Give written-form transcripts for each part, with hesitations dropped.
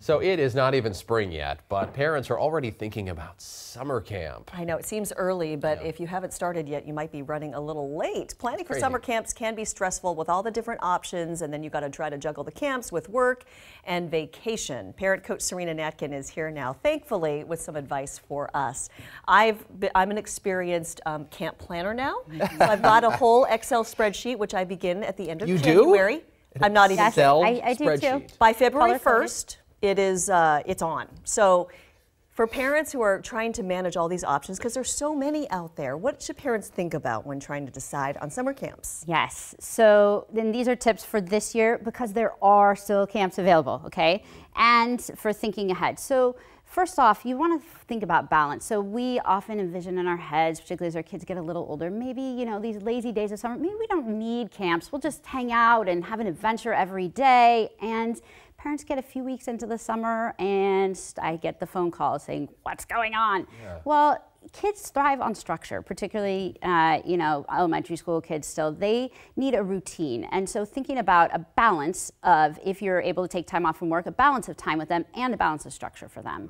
So it is not even spring yet, but parents are already thinking about summer camp. I know it seems early, but if you haven't started yet, you might be running a little late. Planning for summer camps can be stressful with all the different options, and then you got to try to juggle the camps with work and vacation. Parent Coach Sarina Natkin is here now, thankfully, with some advice for us. I'm an experienced camp planner now, so I've got a whole Excel spreadsheet, which I begin at the end of January. I'm not even Excel I do too. By February 1st. It's on. So for parents who are trying to manage all these options, because there's so many out there, what should parents think about when trying to decide on summer camps? Yes, so then these are tips for this year because there are still camps available, okay? And for thinking ahead. So first off, you want to think about balance. So we often envision in our heads, particularly as our kids get a little older, maybe, you know, these lazy days of summer, maybe we don't need camps. We'll just hang out and have an adventure every day. And parents get a few weeks into the summer and I get the phone call saying, what's going on? Yeah. Well, kids thrive on structure, particularly, you know, elementary school kids still, they need a routine. And so thinking about a balance of, if you're able to take time off from work, a balance of time with them and a balance of structure for them.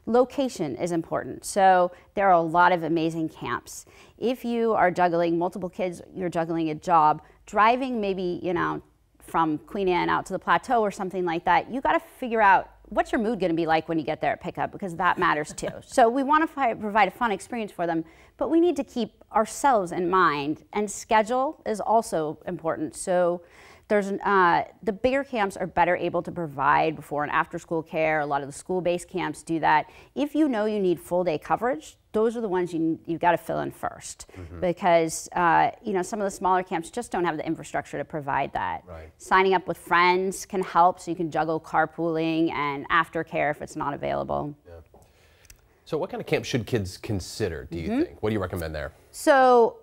Location is important. So there are a lot of amazing camps. If you are juggling multiple kids, you're juggling a job, driving maybe, you know, from Queen Anne out to the Plateau or something like that, you got to figure out what's your mood going to be like when you get there at pickup, because that matters too. So we want to provide a fun experience for them, but we need to keep ourselves in mind, and schedule is also important. So there's the bigger camps are better able to provide before and after school care. A lot of the school-based camps do that. If you know you need full day coverage, those are the ones you've got to fill in first, because you know, some of the smaller camps just don't have the infrastructure to provide that. Right. Signing up with friends can help, so you can juggle carpooling and aftercare if it's not available. Yeah. So what kind of camp should kids consider, do you think? What do you recommend there? So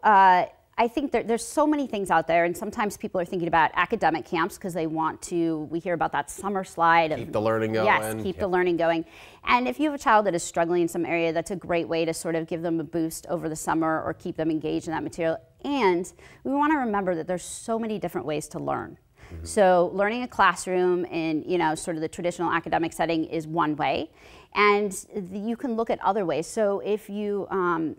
I think there's so many things out there, and sometimes people are thinking about academic camps because they want to, we hear about that summer slide. Keep the learning going. Yes, keep the learning going. And if you have a child that is struggling in some area, that's a great way to sort of give them a boost over the summer or keep them engaged in that material. And we want to remember that there's so many different ways to learn. So learning a classroom in, you know, sort of the traditional academic setting is one way, and you can look at other ways. So if you,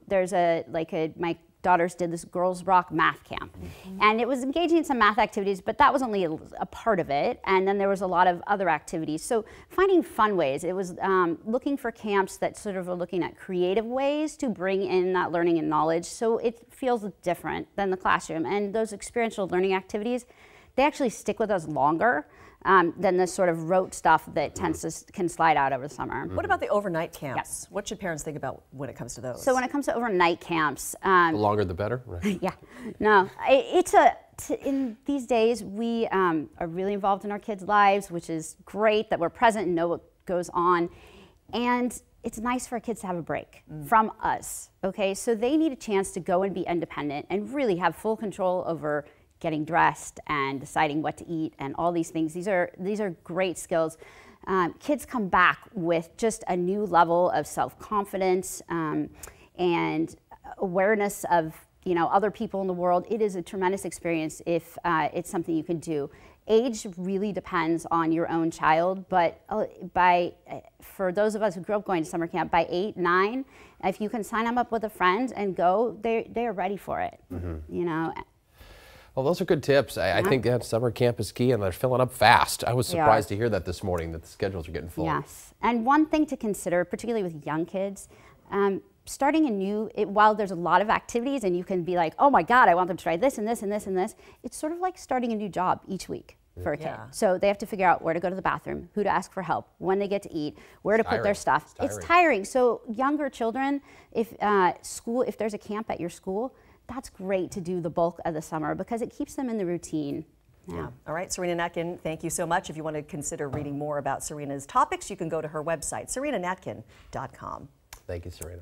there's my daughters did this girls rock math camp, and it was engaging in some math activities, but that was only a part of it, and then there was a lot of other activities. So finding fun ways, it was looking for camps that sort of are looking at creative ways to bring in that learning and knowledge, so it feels different than the classroom. And those experiential learning activities, they actually stick with us longer than the sort of rote stuff that can slide out over the summer. What about the overnight camps? Yes. What should parents think about when it comes to those? So when it comes to overnight camps, the longer the better. Right. Yeah, no, in these days we are really involved in our kids' lives, which is great that we're present and know what goes on, and it's nice for our kids to have a break from us. Okay, so they need a chance to go and be independent and really have full control over getting dressed and deciding what to eat and all these things. These are great skills. Kids come back with just a new level of self-confidence and awareness of, you know, other people in the world. It is a tremendous experience if it's something you can do. Age really depends on your own child, but for those of us who grew up going to summer camp, by 8, 9, if you can sign them up with a friend and go, they are ready for it. You know. Well, those are good tips. I think that summer camp is key, and they're filling up fast. I was surprised to hear that this morning, that the schedules are getting full. Yes, and one thing to consider, particularly with young kids, starting a new, while there's a lot of activities and you can be like, oh my God, I want them to try this and this and this and this, it's sort of like starting a new job each week for a kid. So they have to figure out where to go to the bathroom, who to ask for help, when they get to eat, where to put their stuff. It's tiring. So younger children, if there's a camp at your school, that's great to do the bulk of the summer because it keeps them in the routine. Yeah. All right, Sarina Natkin, thank you so much. If you want to consider reading more about Sarina's topics, you can go to her website, sarinanatkin.com. Thank you, Sarina.